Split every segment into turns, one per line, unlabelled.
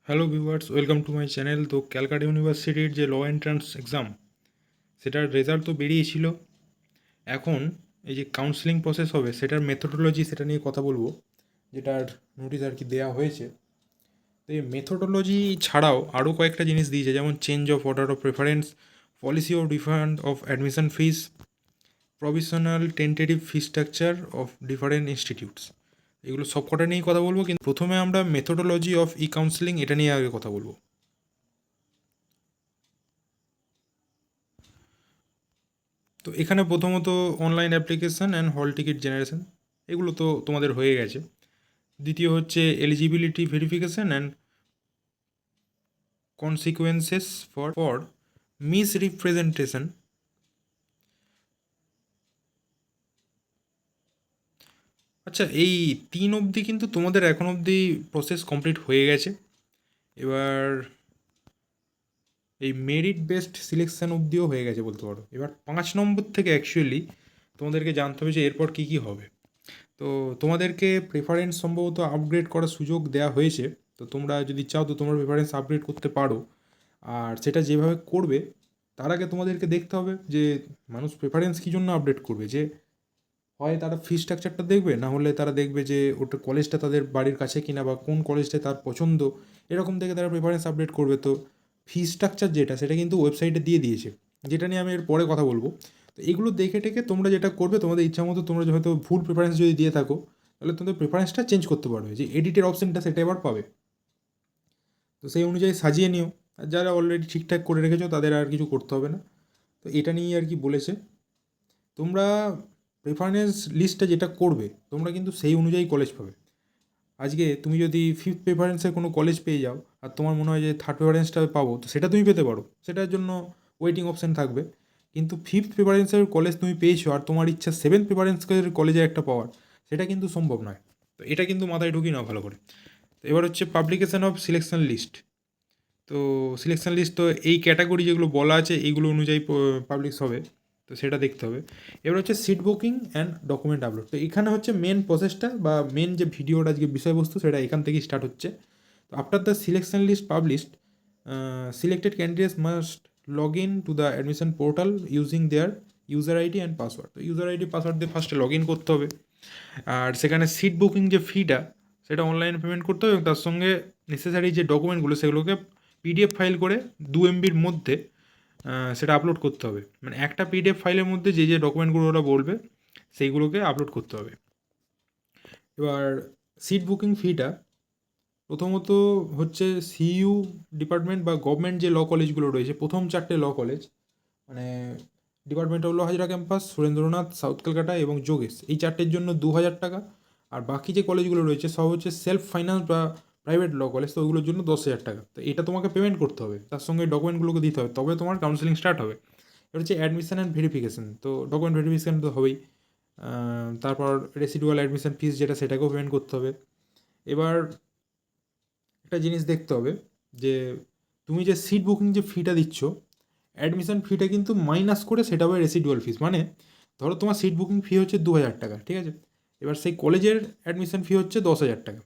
Hello viewers, welcome to my channel. তো ক্যালকাটা ইউনিভার্সিটির যে ল এন্ট্রান্স এক্সাম, সেটার রেজাল্ট তো বেরিয়েছিল। এখন এই যে কাউন্সেলিং প্রসেস হবে, সেটার মেথোডোলজি, সেটা নিয়ে কথা বলবো, যেটার নোটিশ আর কি দেওয়া হয়েছে। তো এই মেথোডোলজি ছাড়াও আরও কয়েকটা জিনিস দিয়েছে, যেমন change of order of preference, policy of refund of admission fees, provisional tentative fee structure of different institutes. এগুলো সব কটা নিয়েই কথা বলবো, কিন্তু প্রথমে আমরা মেথোডোলজি অফ ই কাউন্সেলিং এটা নিয়ে আগে কথা বলবো। তো এখানে প্রথমত অনলাইন অ্যাপ্লিকেশান অ্যান্ড হল টিকিট জেনারেশন, এগুলো তো তোমাদের হয়ে গেছে। দ্বিতীয় হচ্ছে eligibility verification and consequences for miss representation. আচ্ছা, এই 3 অবধি কিন্তু তোমাদের এখন অবধি প্রসেস কমপ্লিট হয়ে গেছে। এবার এই মেরিট বেসড সিলেকশান অবধিও হয়ে গেছে বলতে পারো। এবার 5 নম্বর থেকে অ্যাকচুয়ালি তোমাদেরকে জানতে হবে যে এরপর কী কী হবে। তো তোমাদেরকে প্রেফারেন্স সম্ভবত আপগ্রেড করার সুযোগ দেওয়া হয়েছে। তো তোমরা যদি চাও তো তোমরা প্রেফারেন্স আপগ্রেড করতে পারো। আর সেটা যেভাবে করবে, তার আগে তোমাদেরকে দেখতে হবে যে মানুষ প্রেফারেন্স কী জন্য আপডেট করবে। যে হয় তারা ফি স্ট্রাকচারটা দেখবে, না হলে তারা দেখবে যে ওটা কলেজটা তাদের বাড়ির কাছে কিনা বা কোন কলেজটা তার পছন্দ, এরকম থেকে তারা প্রেফারেন্স আপডেট করবে। তো ফি স্ট্রাকচার যেটা, সেটা কিন্তু ওয়েবসাইটে দিয়ে দিয়েছে, যেটা নিয়ে আমি এর পরে কথা বলবো। তো এগুলো দেখে টেকে তোমরা যেটা করবে, তোমাদের ইচ্ছা মতো তোমরা হয়তো ভুল প্রেফারেন্স যদি দিয়ে থাকো, তাহলে তোমাদের প্রেফারেন্সটা চেঞ্জ করতে পারবে, যে এডিটের অপশানটা সেটা এবার পাবে। তো সেই অনুযায়ী সাজিয়ে নিও। আর যারা অলরেডি ঠিকঠাক করে রেখেছো তাদের আর কিছু করতে হবে না। তো এটা নিয়েই আর কি বলেছে। তোমরা প্রেফারেন্স লিস্টটা যেটা করবে, তোমরা কিন্তু সেই অনুযায়ী কলেজ পাবে। আজকে তুমি যদি ফিফথ প্রেফারেন্সের কোনো কলেজ পেয়ে যাও, আর তোমার মনে হয় যে থার্ড প্রেফারেন্সটা পাবো, তো সেটা তুমি পেতে পারো, সেটার জন্য ওয়েটিং অপশান থাকবে। কিন্তু ফিফথ প্রেফারেন্সের কলেজ তুমি পেয়েছো, আর তোমার ইচ্ছা সেভেন্থ প্রেফারেন্সের কলেজে একটা পাওয়ার, সেটা কিন্তু সম্ভব নয়। তো এটা কিন্তু মাথায় ঢুকিয়ে নাও ভালো করে। তো এবার হচ্ছে পাবলিকেশন অফ সিলেকশন লিস্ট। তো সিলেকশন লিস্ট তো এই ক্যাটাগরি যেগুলো বলা আছে এইগুলো অনুযায়ী পাবলিশ হবে, তো সেটা দেখতে হবে। এবার হচ্ছে seat booking and document upload. তো এখানে হচ্ছে মেন প্রসেসটা বা মেন যে ভিডিওটা, আজকে বিষয়বস্তু, সেটা এখান থেকেই স্টার্ট হচ্ছে। তো after the selection list published, selected candidates must log in to the admission portal using their user ID and password. তো ইউজার আইডি পাসওয়ার্ড দিয়ে ফার্স্টে লগ ইন করতে হবে। আর সেখানে সিট বুকিং যে ফিটা, সেটা অনলাইনে পেমেন্ট করতে হবে, এবং তার সঙ্গে নেসেসারি যে ডকুমেন্টগুলো, সেগুলোকে পিডিএফ ফাইল করে 2 এমবির মধ্যে সেটা আপলোড করতে হবে। মানে একটা পিডিএফ ফাইলের মধ্যে যে যে ডকুমেন্টগুলো ওরা বলবে, সেইগুলোকে আপলোড করতে হবে। এবার সিট বুকিং ফিটা প্রথমত হচ্ছে সিইউ ডিপার্টমেন্ট বা গভর্নমেন্ট যে ল কলেজগুলো রয়েছে, প্রথম 4টে ল কলেজ, মানে department of law Hazra campus, Surendranath, south Kolkata এবং যোগেশ, এই 4টের জন্য 2,000 টাকা। আর বাকি যে কলেজগুলো রয়েছে সব হচ্ছে সেলফ ফাইন্যান্স বা প্রাইভেট ল কলেজ, তো ওগুলোর জন্য 10,000 টাকা। তো এটা তোমাকে পেমেন্ট করতে হবে, তার সঙ্গে ডকুমেন্টগুলোকে দিতে হবে, তবে তোমার কাউন্সেলিং স্টার্ট হবে। এটা হচ্ছে অ্যাডমিশন অ্যান্ড ভেরিফিকেশন। তো ডকুমেন্ট ভেরিফিকেশান তো হবেই। তারপর রেসিডুয়াল অ্যাডমিশন ফিস যেটা, সেটাকেও পেমেন্ট করতে হবে। এবার একটা জিনিস দেখতে হবে যে তুমি যে সিট বুকিং যে ফিটা দিচ্ছ, অ্যাডমিশন ফিটা কিন্তু মাইনাস করে সেটা হবে রেসিডুয়াল ফিস। মানে ধরো তোমার সিট বুকিং ফি হচ্ছে 2,000 টাকা, ঠিক আছে। এবার সেই কলেজের অ্যাডমিশন ফি হচ্ছে 10,000 টাকা।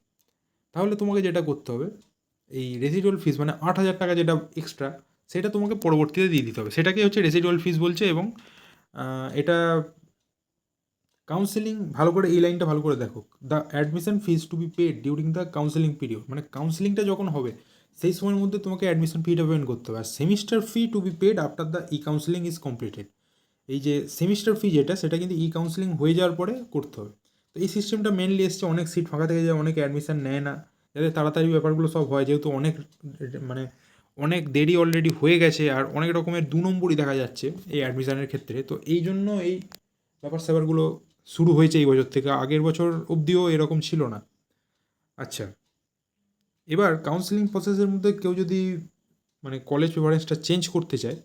তাহলে তোমাকে যেটা করতে হবে, এই রেসিডুয়াল ফিস মানে 8,000 টাকা যেটা এক্সট্রা, সেটা তোমাকে পরবর্তীতে দিয়ে দিতে হবে। সেটাকে হচ্ছে রেসিডুয়াল ফিস বলছে। এবং এটা কাউন্সেলিং, ভালো করে এই লাইনটা ভালো করে দেখো, the admission fees to be paid during the counselling period. মানে কাউন্সেলিংটা যখন হবে সেই সময়ের মধ্যে তোমাকে অ্যাডমিশন ফিটা পেমেন্ট করতে হবে। আর semester fee to be paid after the e counselling is completed. এই যে সেমিস্টার ফি যেটা, সেটা কিন্তু ই কাউন্সেলিং হয়ে যাওয়ার পরে করতে হবে। তো এই সিস্টেমটা মেনলি এসছে, অনেক সিট ফাঁকা থেকে যায়, অনেকে অ্যাডমিশন নেয় না, যাতে তাড়াতাড়ি ব্যাপারগুলো সব হয়, যেহেতু অনেক মানে অনেক দেরি অলরেডি হয়ে গেছে, আর অনেক রকমের 2 নম্বরই দেখা যাচ্ছে এই অ্যাডমিশনের ক্ষেত্রে। তো এই জন্য এই ব্যাপার স্যাপারগুলো শুরু হয়েছে এই বছর থেকে, আগের বছর অবধিও এরকম ছিল না। আচ্ছা, এবার কাউন্সেলিং প্রসেসের মধ্যে কেউ যদি মানে কলেজ প্রেফারেন্সটা চেঞ্জ করতে চায়,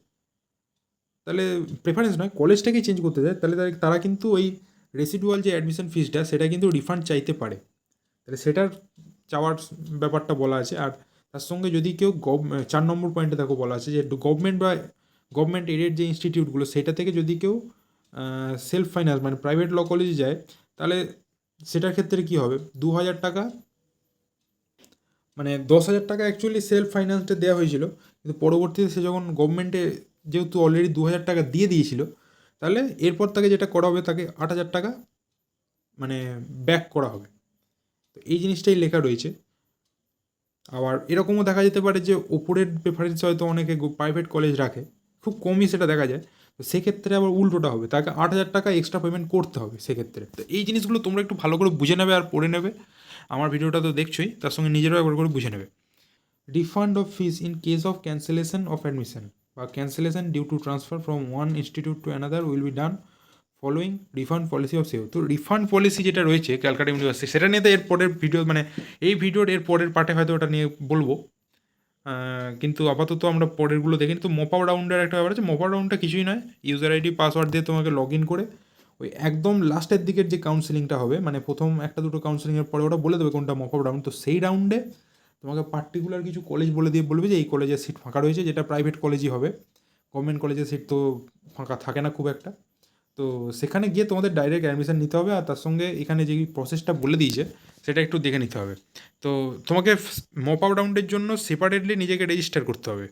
তাহলে প্রেফারেন্স নয়, কলেজটাকেই চেঞ্জ করতে চায়, তাহলে তারা কিন্তু ওই রেসিডুয়াল যে অ্যাডমিশন ফিসটা, সেটা কিন্তু রিফান্ড চাইতে পারে। তাহলে সেটার চাওয়ার ব্যাপারটা বলা আছে। আর তার সঙ্গে যদি কেউ 4 নম্বর পয়েন্টে দেখো বলা আছে যে গভর্নমেন্ট বা গভর্নমেন্ট এডেড যে ইনস্টিটিউটগুলো, সেটা থেকে যদি কেউ সেলফ ফাইন্যান্স মানে প্রাইভেট ল কলেজে যায়, তাহলে সেটার ক্ষেত্রে কী হবে, 2,000 টাকা মানে 10,000 টাকা অ্যাকচুয়ালি সেলফ ফাইন্যান্সে দেওয়া হয়েছিল, কিন্তু পরবর্তীতে সে যখন গভর্নমেন্টে যেহেতু অলরেডি 2,000 টাকা দিয়ে দিয়েছিল, তাহলে এরপর তাকে যেটা করা হবে তাকে 8,000 টাকা মানে ব্যাক করা হবে। তো এই জিনিসটাই লেখা রয়েছে। আবার এরকমও দেখা যেতে পারে যে ওপরের প্রেফারেন্স হয়তো অনেকে প্রাইভেট কলেজ রাখে, খুব কমই সেটা দেখা যায়। তো সেক্ষেত্রে আবার উল্টোটা হবে, তাকে 8,000 টাকা এক্সট্রা পেমেন্ট করতে হবে সেক্ষেত্রে। তো এই জিনিসগুলো তোমরা একটু ভালো করে বুঝে নেবে আর পড়ে নেবে। আমার ভিডিওটা তো দেখছোই, তার সঙ্গে নিজেরাও একবার করে বুঝে নেবে। Refund of fees in case of cancellation of admission বা cancellation due to transfer from one institute to another will be done following refund policy of সেও। তো রিফান্ড পলিসি যেটা রয়েছে ক্যালকাটা ইউনিভার্সিটি, সেটা নিয়ে তো এর পরের ভিডিও মানে এই ভিডিওর এর পরের পার্টে হয়তো ওটা নিয়ে বলবো। কিন্তু আপাতত আমরা পরেরগুলো দেখিনি। তো মপ আপ রাউন্ডের একটা ব্যাপার আছে। মপ আপ রাউন্ডটা কিছুই নয়, ইউজার আইডি পাসওয়ার্ড দিয়ে তোমাকে লগ ইন করে ওই একদম লাস্টের দিকের যে কাউন্সেলিংটা হবে, মানে প্রথম একটা দুটো কাউন্সেলিংয়ের পরে ওটা বলে দেবে কোনটা মপ আপ রাউন্ড। তো সেই রাউন্ডে তোমাকে পার্টিকুলার কিছু কলেজ বলে দিয়ে বলবে যে এই কলেজের সিট ফাঁকা রয়েছে, যেটা প্রাইভেট কলেজই হবে। গভর্নমেন্ট কলেজের সিট তো ফাঁকা থাকে না খুব একটা। তো সেখানে গিয়ে তোমাদের ডাইরেক্ট অ্যাডমিশন নিতে হবে, আর তার সঙ্গে এখানে যে প্রসেসটা বলে দিয়েছে সেটা একটু দেখে নিতে হবে। তো তোমাকে মপ আপ রাউন্ডের জন্য সেপারেটলি নিজেকে রেজিস্টার করতে হবে,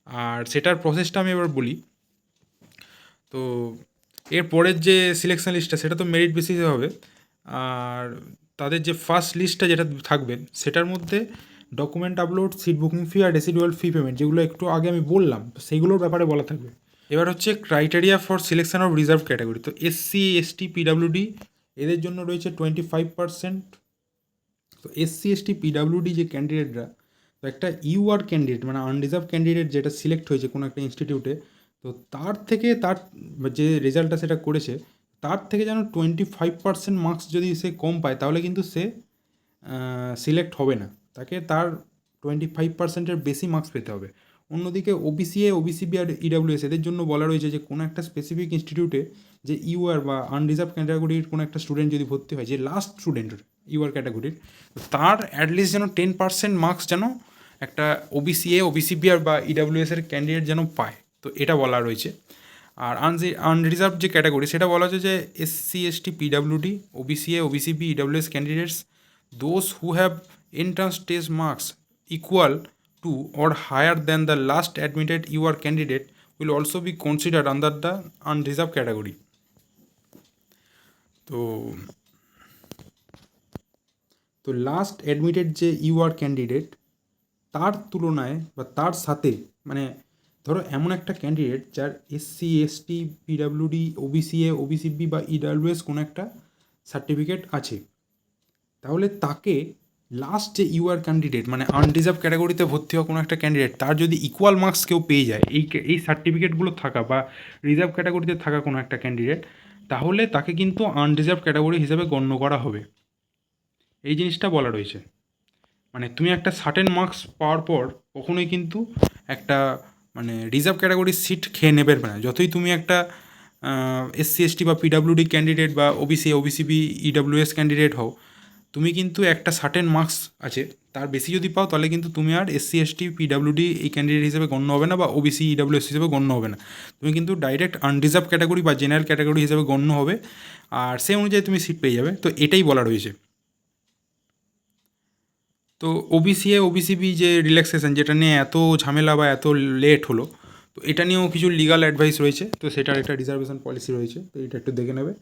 আর সেটার প্রসেসটা আমি এবার বলি। তো এর পরের যে সিলেকশন লিস্টটা সেটা তো মেরিট বেসিসে হবে, আর তাদের যে ফার্স্ট লিস্টটা যেটা থাকবে সেটার মধ্যে ডকুমেন্ট আপলোড, সিট বুকিং ফি আর রেসিডুয়াল ফি পেমেন্ট, যেগুলো একটু আগে আমি বললাম, তো সেইগুলোর ব্যাপারে বলা থাকবে। এবার হচ্ছে criteria for selection of reserve category. তো এসসি, এসটি, পিডাব্লিউডি এদের জন্য রয়েছে 25%। তো এসসি, এসটি, পিডাব্লিউডি যে ক্যান্ডিডেটরা, তো একটা ইউআর ক্যান্ডিডেট মানে আনরিজার্ভ ক্যান্ডিডেট যেটা সিলেক্ট হয়েছে কোনো একটা ইনস্টিটিউটে, তো তার থেকে তার যে রেজাল্টটা সেটা করেছে তার থেকে যেন 25% মার্কস যদি সে কম পায় তাহলে কিন্তু সে সিলেক্ট হবে না, তাকে তার 25%-এর বেশি মার্কস পেতে হবে। অন্যদিকে ওবিসিএ, ওবিসিবি আর ইডাব্লিউএস এদের জন্য বলা রয়েছে যে কোনো একটা স্পেসিফিক ইনস্টিটিউটে যে ইউআর বা আনরিজার্ভ ক্যাটাগরির কোনো একটা স্টুডেন্ট যদি ভর্তি হয়, যে লাস্ট স্টুডেন্ট ইউআর ক্যাটাগরির, তার অ্যাটলিস্ট যেন 10% মার্কস যেন একটা ওবিসিএ, ওবিসিবি আর বা ইডাব্লিউএস এর ক্যান্ডিডেট যেন পায়। তো এটা বলা রয়েছে। আর আনরিজার্ভ যে ক্যাটাগরি সেটা বলা হচ্ছে যে SC, ST, PWD, OBC-A, OBC B, EWS candidates those who have entrance test marks equal to or higher than the last admitted UR candidate will also be considered under the unreserved category. তো তো last admitted যে UR candidate তার তুলনায় বা তার সাথে, মানে ধরো এমন একটা ক্যান্ডিডেট যার SC, ST, PWD, OBC-A, OBC B বা ইডাব্লিউএস কোনো একটা সার্টিফিকেট আছে, তাহলে তাকে লাস্ট যে ইউআর ক্যান্ডিডেট মানে আনরিজার্ভ ক্যাটাগরিতে ভর্তি হওয়া কোনো একটা ক্যান্ডিডেট তার যদি ইকুয়াল মার্কস কেউ পেয়ে যায় এই সার্টিফিকেটগুলো থাকা বা রিজার্ভ ক্যাটাগরিতে থাকা কোনো একটা ক্যান্ডিডেট, তাহলে তাকে কিন্তু আনরিজার্ভ ক্যাটাগরি হিসেবে গণ্য করা হবে। এই জিনিসটা বলা রয়েছে। মানে তুমি একটা সার্টেন মার্কস পাওয়ার পর কখনোই কিন্তু একটা মানে রিজার্ভ ক্যাটাগরির সিট খেয়ে নেবে না, যতই তুমি একটা এসসি, এসটি বা পিডাব্লিউডি ক্যান্ডিডেট বা ওবিসি, ওবিসিবি, ইডাব্লিউএস ক্যান্ডিডেট হও, তুমি কিন্তু একটা সার্টেন মার্কস আছে তার বেশি যদি পাও তাহলে কিন্তু তুমি আর এসসি, এসটি, পিডাব্লিউডি এই ক্যান্ডিডেট হিসেবে গণ্য হবে না বা ওবিসি, ইডাব্লিউএস হিসেবে গণ্য হবে না। তুমি কিন্তু ডাইরেক্ট আনরিজার্ভ ক্যাটাগরি বা জেনারেল ক্যাটাগরি হিসেবে গণ্য হবে, আর সেই অনুযায়ী তুমি সিট পেয়ে যাবে। তো এটাই বলা রয়েছে। তো ওবিসিএ, ওবিসিবি যে রিল্যাক্সেশন যেটা নিয়ে এত ঝামেলা বা এত লেট হলো, তো এটা নিয়েও কিছু লিগাল অ্যাডভাইস রয়েছে। তো সেটার একটা রিজার্ভেশন পলিসি রয়েছে, তো এটা একটু দেখে নেবে।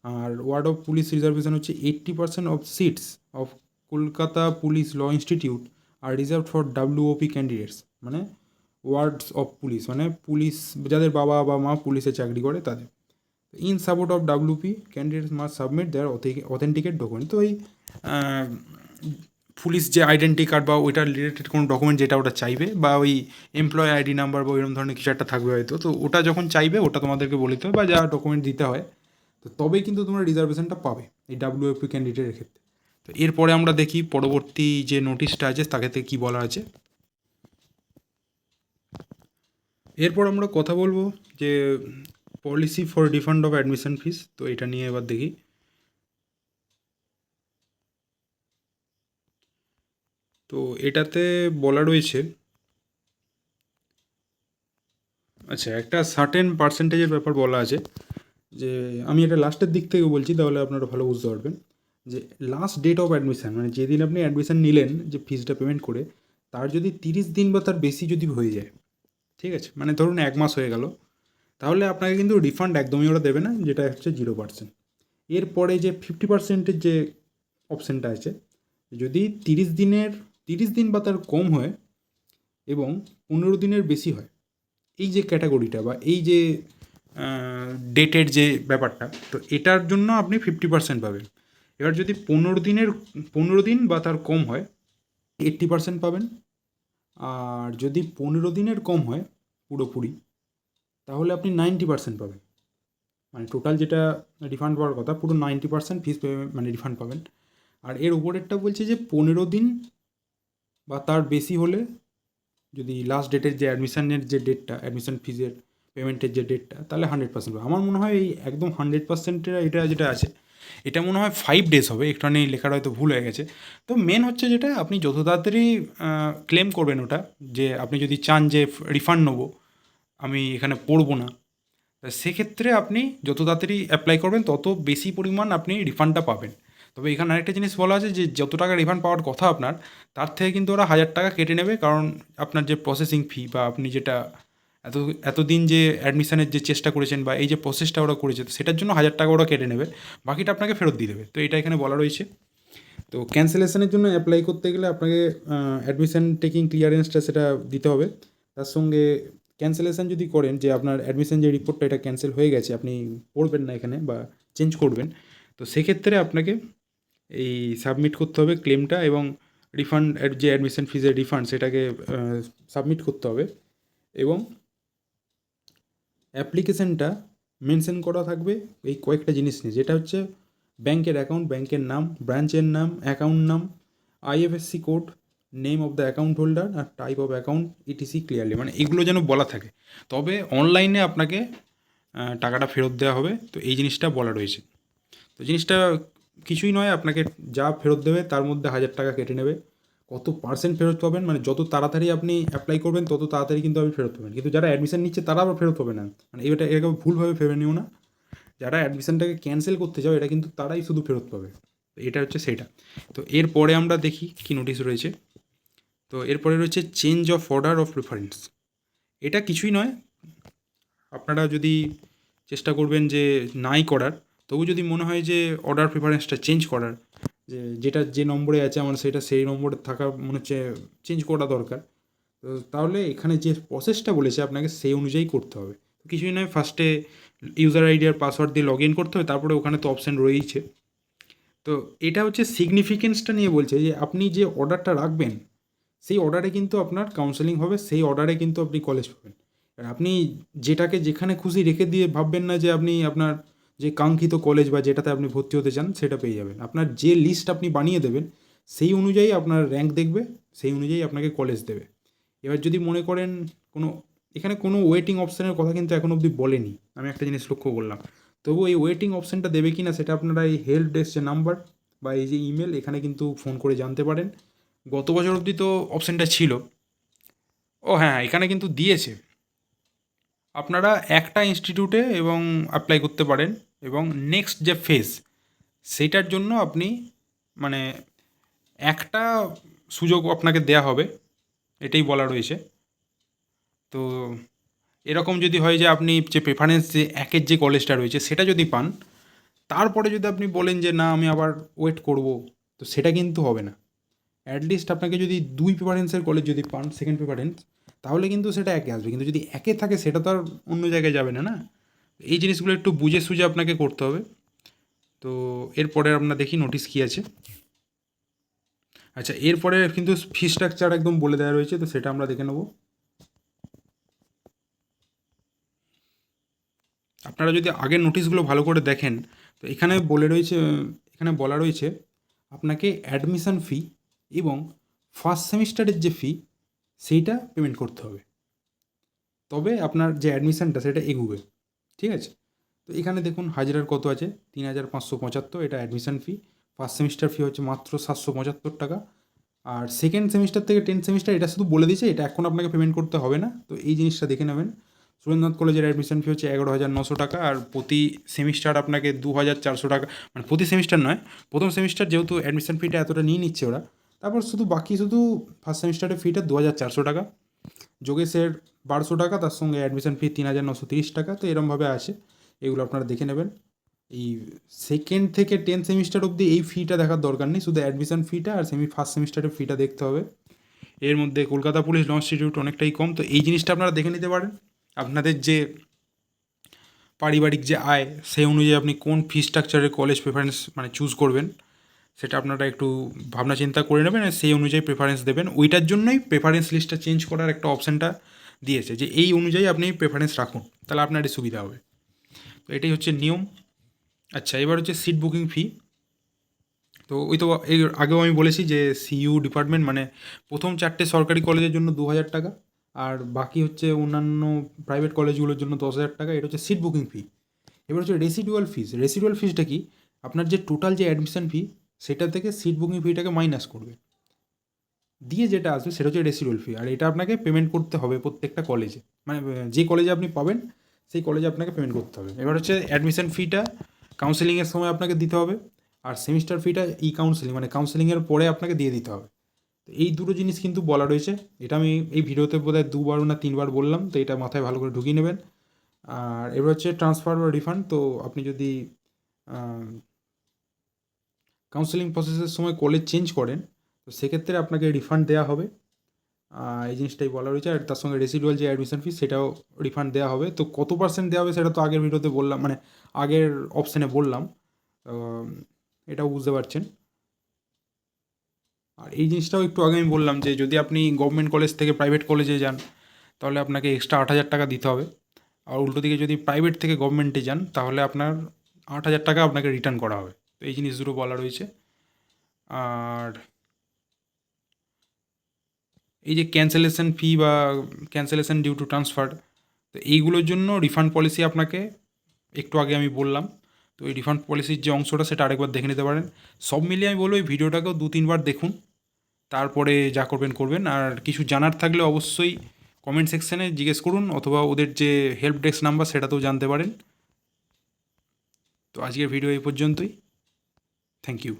আর ওয়ার্ড অফ পুলিশ রিজার্ভেশন হচ্ছে 80% of seats of Kolkata police law institute আর রিজার্ভ ফর ডাব্লিউওপি ক্যান্ডিডেটস, মানে ওয়ার্ডস অফ পুলিশ মানে পুলিশ যাদের বাবা বা মা পুলিশে চাকরি করে তাদের। In support of WP candidates must submit their authenticate document. তো এই পুলিশ যে আইডেন্টি কার্ড বা ওইটার রিলেটেড কোনো ডকুমেন্ট যেটা ওটা চাইবে, বা ওই এমপ্লয় আইডি নাম্বার বা ওইরকম ধরনের কিছু একটা থাকবে হয়তো, তো ওটা যখন চাইবে ওটা তোমাদেরকে বলে দিতে হবে বা যা ডকুমেন্ট দিতে হয়, তো তবেই কিন্তু তোমরা রিজার্ভেশনটা পাবে এই ডাব্লিউএপি ক্যান্ডিডেটের ক্ষেত্রে। তো এরপরে আমরা দেখি পরবর্তী যে নোটিশটা আছে তাকে কী বলা আছে। এরপর আমরা কথা বলবো যে policy for refund of admission fees. তো এটা নিয়ে এবার দেখি। তো এটাতে বলা রয়েছে, আচ্ছা একটা সার্টেন পার্সেন্টেজের ব্যাপার বলা আছে, যে আমি এটা লাস্টের দিক থেকে বলছি তাহলে আপনারা ভালো বুঝতে পারবেন। যে লাস্ট ডেট অফ অ্যাডমিশান, মানে যেদিন আপনি অ্যাডমিশান নিলেন যে ফিজটা পেমেন্ট করে, তার যদি 30 দিন বা তার বেশি যদি হয়ে যায়, ঠিক আছে, মানে ধরুন 1 মাস হয়ে গেল, তাহলে আপনাকে কিন্তু রিফান্ড একদমই ওরা দেবে না, যেটা হচ্ছে 0%। এরপরে যে 50%-এর যে অপশানটা আছে, যদি 30 দিন বা তার কম হয় এবং 15 দিনের বেশি হয়, এই যে ক্যাটাগরিটা বা এই যে ডেটের যে ব্যাপারটা, তো এটার জন্য আপনি 50% পাবেন। এবার যদি 15 দিন বা তার কম হয়, 80% পাবেন। আর যদি 15 দিনের কম হয় পুরোপুরি, তাহলে আপনি 90% পাবেন। মানে টোটাল যেটা রিফান্ড পাওয়ার কথা, পুরো 90% ফিস মানে রিফান্ড পাবেন। আর এর উপরেরটা বলছে যে 15 দিন বা তার বেশি হলে, যদি লাস্ট ডেটের যে অ্যাডমিশনের যে ডেটটা, অ্যাডমিশন ফিজের পেমেন্টের যে ডেটটা, তাহলে 100% পাবে। আমার মনে হয় এই একদম 100%-এর এটা যেটা আছে, এটা মনে হয় 5 ডেজ হবে, একটুখানি লেখাটা হয়তো ভুল হয়ে গেছে। তো মেন হচ্ছে যেটা, আপনি যত তাড়াতাড়ি ক্লেম করবেন ওটা, যে আপনি যদি চান যে রিফান্ড নেবো, আমি এখানে পড়বো না, তা সেক্ষেত্রে আপনি যত তাড়াতাড়ি অ্যাপ্লাই করবেন তত বেশি পরিমাণ আপনি রিফান্ডটা পাবেন। তবে এখানে আরেকটা জিনিস বলা আছে যে যত টাকা রিফান্ড পাওয়ার কথা আপনার, তার থেকে কিন্তু ওরা 1000 টাকা কেটে নেবে, কারণ আপনার যে প্রসেসিং ফি বা আপনি যেটা এতদিন যে অ্যাডমিশনের যে চেষ্টা করেছেন বা এই যে প্রসেসটা ওরা করেছে, তো সেটার জন্য 1000 টাকা ওরা কেটে নেবে, বাকিটা আপনাকে ফেরত দিয়ে দেবে। তো এটা এখানে বলা রয়েছে। তো ক্যান্সেলেশনের জন্য অ্যাপ্লাই করতে গেলে আপনাকে অ্যাডমিশন টেকিং ক্লিয়ারেন্সটা সেটা দিতে হবে। তার সঙ্গে ক্যান্সেলেশন যদি করেন, যে আপনার অ্যাডমিশন যে রিপোর্টটা এটা ক্যান্সেল হয়ে গেছে, আপনি পড়বেন না এখানে বা চেঞ্জ করবেন, তো সেক্ষেত্রে আপনাকে এই সাবমিট করতে হবে ক্লেমটা, এবং রিফান্ড যে অ্যাডমিশন ফিজের রিফান্ড সেটাকে সাবমিট করতে হবে। এবং অ্যাপ্লিকেশানটা মেনশন করা থাকবে এই কয়েকটা জিনিস নিয়ে, যেটা হচ্ছে ব্যাংকের অ্যাকাউন্ট, ব্যাংকের নাম, ব্রাঞ্চের নাম, অ্যাকাউন্ট নাম, IFSC code, name of the account holder, আর type of account etc clearly, মানে এগুলো যেন বলা থাকে, তবে অনলাইনে আপনাকে টাকাটা ফেরত দেওয়া হবে। তো এই জিনিসটা বলা রয়েছে। তো জিনিসটা কিছুই নয়, আপনাকে যা ফেরত দেবে তার মধ্যে 1000 টাকা কেটে নেবে। কত পার্সেন্ট ফেরত পাবেন, মানে যত তাড়াতাড়ি আপনি অ্যাপ্লাই করবেন তত তাড়াতাড়ি কিন্তু আপনি ফেরত পাবেন, কিন্তু যারা অ্যাডমিশন নিচ্ছে তারা আবার ফেরত পাবে না। মানে এটা এরকম ভুলভাবে ভেবে নিও না, যারা অ্যাডমিশনটাকে ক্যান্সেল করতে চাও এটা কিন্তু তারাই শুধু ফেরত পাবে। তো এটা হচ্ছে সেটা। তো এরপরে আমরা দেখি কি নোটিশ রয়েছে। তো এরপরে রয়েছে change of order of preference. এটা কিছুই নয়, আপনারা যদি চেষ্টা করবেন যে নাই করার, তবু যদি মনে হয় যে অর্ডার প্রেফারেন্সটা চেঞ্জ করার, যেটা যে নম্বরে আছে আমার সেটা সেই নম্বরে থাকা মনে হচ্ছে চেঞ্জ করা দরকার, তো তাহলে এখানে যে প্রসেসটা বলেছে আপনাকে সেই অনুযায়ী করতে হবে। কিছুই নয়, ফার্স্টে ইউজার আইডি আর পাসওয়ার্ড দিয়ে লগ ইন করতে হবে, তারপরে ওখানে তো অপশান রয়েইছে। তো এটা হচ্ছে সিগনিফিকেন্সটা নিয়ে বলছে যে আপনি যে অর্ডারটা রাখবেন সেই অর্ডারে কিন্তু আপনার কাউন্সেলিং হবে, সেই অর্ডারে কিন্তু আপনি কলেজ পাবেন। আর আপনি যেটাকে যেখানে খুশি রেখে দিয়ে ভাববেন না যে আপনি আপনার যে কাঙ্ক্ষিত কলেজ বা যেটাতে আপনি ভর্তি হতে চান সেটা পেয়ে যাবেন। আপনার যে লিস্ট আপনি বানিয়ে দেবেন সেই অনুযায়ী আপনার র্যাঙ্ক দেখবে, সেই অনুযায়ী আপনাকে কলেজ দেবে। এবার যদি মনে করেন কোনো, এখানে কোনো ওয়েটিং অপশানের কথা কিন্তু এখন অবধি বলেনি, আমি একটা জিনিস লক্ষ্য করলাম। তবু এই ওয়েটিং অপশানটা দেবে কি না সেটা আপনারা এই হেল্প ডেস্ক যে নাম্বার বা এই যে ইমেল, এখানে কিন্তু ফোন করে জানতে পারেন। গত বছর অবধি তো অপশানটা ছিল। ও হ্যাঁ, এখানে কিন্তু দিয়েছে, আপনারা একটা ইনস্টিটিউটে এবং অ্যাপ্লাই করতে পারেন, এবং নেক্সট যে ফেজ সেইটার জন্য আপনি মানে একটা সুযোগ আপনাকে দেয়া হবে, এটাই বলা রয়েছে। তো এরকম যদি হয় যে আপনি যে প্রেফারেন্স যে একের যে কলেজটা রয়েছে সেটা যদি পান, তারপরে যদি আপনি বলেন যে না আমি আবার ওয়েট করব, তো সেটা কিন্তু হবে না। অ্যাটলিস্ট আপনাকে যদি 2 প্রেফারেন্সের কলেজ যদি পান, সেকেন্ড প্রেফারেন্স, তাহলে কিন্তু সেটা একে আসবে, কিন্তু যদি একে থাকে সেটা তো আর অন্য জায়গায় যাবে না, না? এই জিনিসগুলো একটু বুঝে সুঝে আপনাকে করতে হবে। তো এরপরে আমরা দেখি নোটিশ কী আছে। আচ্ছা, এরপরে কিন্তু ফি স্ট্রাকচার একদম বলে দেওয়া রয়েছে, তো সেটা আমরা দেখে নেব। আপনারা যদি আগের নোটিশগুলো ভালো করে দেখেন, তো এখানে এখানে বলা রয়েছে আপনাকে অ্যাডমিশন ফি এবং ফার্স্ট সেমিস্টারের যে ফি সেইটা পেমেন্ট করতে হবে, তবে আপনার যে অ্যাডমিশানটা সেটা এগোবে, ঠিক আছে? তো এখানে দেখুন হাজিরার কত আছে, 3575, এটা অ্যাডমিশান ফি। ফার্স্ট সেমিস্টার ফি হচ্ছে মাত্র 775 টাকা। আর সেকেন্ড সেমিস্টার থেকে 10 সেমিস্টার এটা শুধু বলে দিয়েছে, এটা এখন আপনাকে পেমেন্ট করতে হবে না, তো এই জিনিসটা দেখে নেবেন। সুরেন্দ্রনাথ কলেজের অ্যাডমিশন ফি হচ্ছে 11,900 টাকা, আর প্রতি সেমিস্টার আপনাকে 2,400 টাকা, মানে প্রতি সেমিস্টার নয়, প্রথম সেমিস্টার যেহেতু অ্যাডমিশন ফিটা এতটা নিয়ে নিচ্ছে ওরা, তারপর শুধু ফার্স্ট সেমিস্টারের ফিটা 2,400 টাকা, যোগেশের 1,200 টাকা, তার সঙ্গে অ্যাডমিশন ফি 3,930 টাকা। তো এরমভাবে আছে, এগুলো আপনারা দেখে নেবেন। এই সেকেন্ড থেকে 10 সেমিস্টার অবধি এই ফিটা দেখার দরকার নেই, শুধু অ্যাডমিশন ফিটা আর ফার্স্ট সেমিস্টারের ফিটা দেখতে হবে। এর মধ্যে কলকাতা পুলিশ ল ইনস্টিটিউট অনেকটাই কম, তো এই জিনিসটা আপনারা দেখে নিতে পারেন। আপনাদের যে পারিবারিক যে আয়, সেই অনুযায়ী আপনি কোন ফি স্ট্রাকচারের কলেজ প্রেফারেন্স মানে চুজ করবেন, সেটা আপনারা একটু ভাবনা চিন্তা করে নেবেন, আর সেই অনুযায়ী প্রেফারেন্স দেবেন। ওইটার জন্যই প্রেফারেন্স লিস্টটা চেঞ্জ করার একটা অপশানটা দিয়েছে, যে এই অনুযায়ী আপনি প্রেফারেন্স রাখুন, তাহলে আপনারই সুবিধা হবে। তো এটাই হচ্ছে নিয়ম। আচ্ছা, এবার হচ্ছে সিট বুকিং ফি। তো ওই তো এর আগেও আমি বলেছি যে সিইউ ডিপার্টমেন্ট মানে প্রথম 4টে সরকারি কলেজের জন্য 2,000 টাকা, আর বাকি হচ্ছে অন্যান্য প্রাইভেট কলেজগুলোর জন্য 10,000 টাকা। এটা হচ্ছে সিট বুকিং ফি। এবার হচ্ছে রেসিডুয়াল ফিস। রেসিডুয়াল ফিসটা কি? আপনার যে টোটাল যে অ্যাডমিশন ফি, সেটা থেকে সিট বুকিং ফিটাকে মাইনাস করবে, দিয়ে যেটা আসবে সেটা হচ্ছে রেসিডুয়াল ফি। আর এটা আপনাকে পেমেন্ট করতে হবে প্রত্যেকটা কলেজে, মানে যে কলেজে আপনি পাবেন সেই কলেজে আপনাকে পেমেন্ট করতে হবে। এবার হচ্ছে অ্যাডমিশন ফিটা কাউন্সেলিংয়ের সময় আপনাকে দিতে হবে, আর সেমিস্টার ফিটা কাউন্সেলিং মানে কাউন্সেলিংয়ের পরে আপনাকে দিয়ে দিতে হবে। তো এই দুটো জিনিস কিন্তু বলা রয়েছে, এটা আমি এই ভিডিওতে বোধহয় 2বার না 3বার বললাম, তো এটা মাথায় ভালো করে ঢুকিয়ে নেবেন। আর এবার হচ্ছে ট্রান্সফার বা রিফান্ড। তো আপনি যদি কাউন্সেলিং প্রসেসের সময় কলেজ চেঞ্জ করেন, তো সেক্ষেত্রে আপনাকে রিফান্ড দেওয়া হবে, এই জিনিসটাই বলা রয়েছে। আর তার সঙ্গে রেসিডুয়াল যে অ্যাডমিশন ফি, সেটাও রিফান্ড দেওয়া হবে। তো কত পার্সেন্ট দেওয়া হবে সেটা তো আগের ভিডিওতে বললাম, মানে আগের অপশানে বললাম, এটাও বুঝতে পারছেন। আর এই জিনিসটাও একটু আগে আমি বললাম যে যদি আপনি গভর্নমেন্ট কলেজ থেকে প্রাইভেট কলেজে যান, তাহলে আপনাকে এক্সট্রা 8,000 টাকা দিতে হবে। আর উল্টো দিকে যদি প্রাইভেট থেকে গভর্নমেন্টে যান, তাহলে আপনার 8,000 টাকা আপনাকে রিটার্ন করা হবে। তো এই জিনিস দুটো বলা রয়েছে। আর এই যে ক্যান্সেলেশন ফি বা ক্যান্সেলেশন ডিউ টু ট্রান্সফার, তো এইগুলোর জন্য রিফান্ড পলিসি আপনাকে একটু আগে আমি বললাম। তো এই রিফান্ড পলিসির যে অংশটা, সেটা আরেকবার দেখে নিতে পারেন। সব মিলিয়ে আমি বলবো এই ভিডিওটাকেও 2-3বার দেখুন, তারপরে যা করবেন করবেন। আর কিছু জানার থাকলে অবশ্যই কমেন্ট সেকশানে জিজ্ঞেস করুন, অথবা ওদের যে হেল্প ডেস্ক নাম্বার সেটাতেও জানতে পারেন। তো আজকের ভিডিও এই পর্যন্তই। Thank you.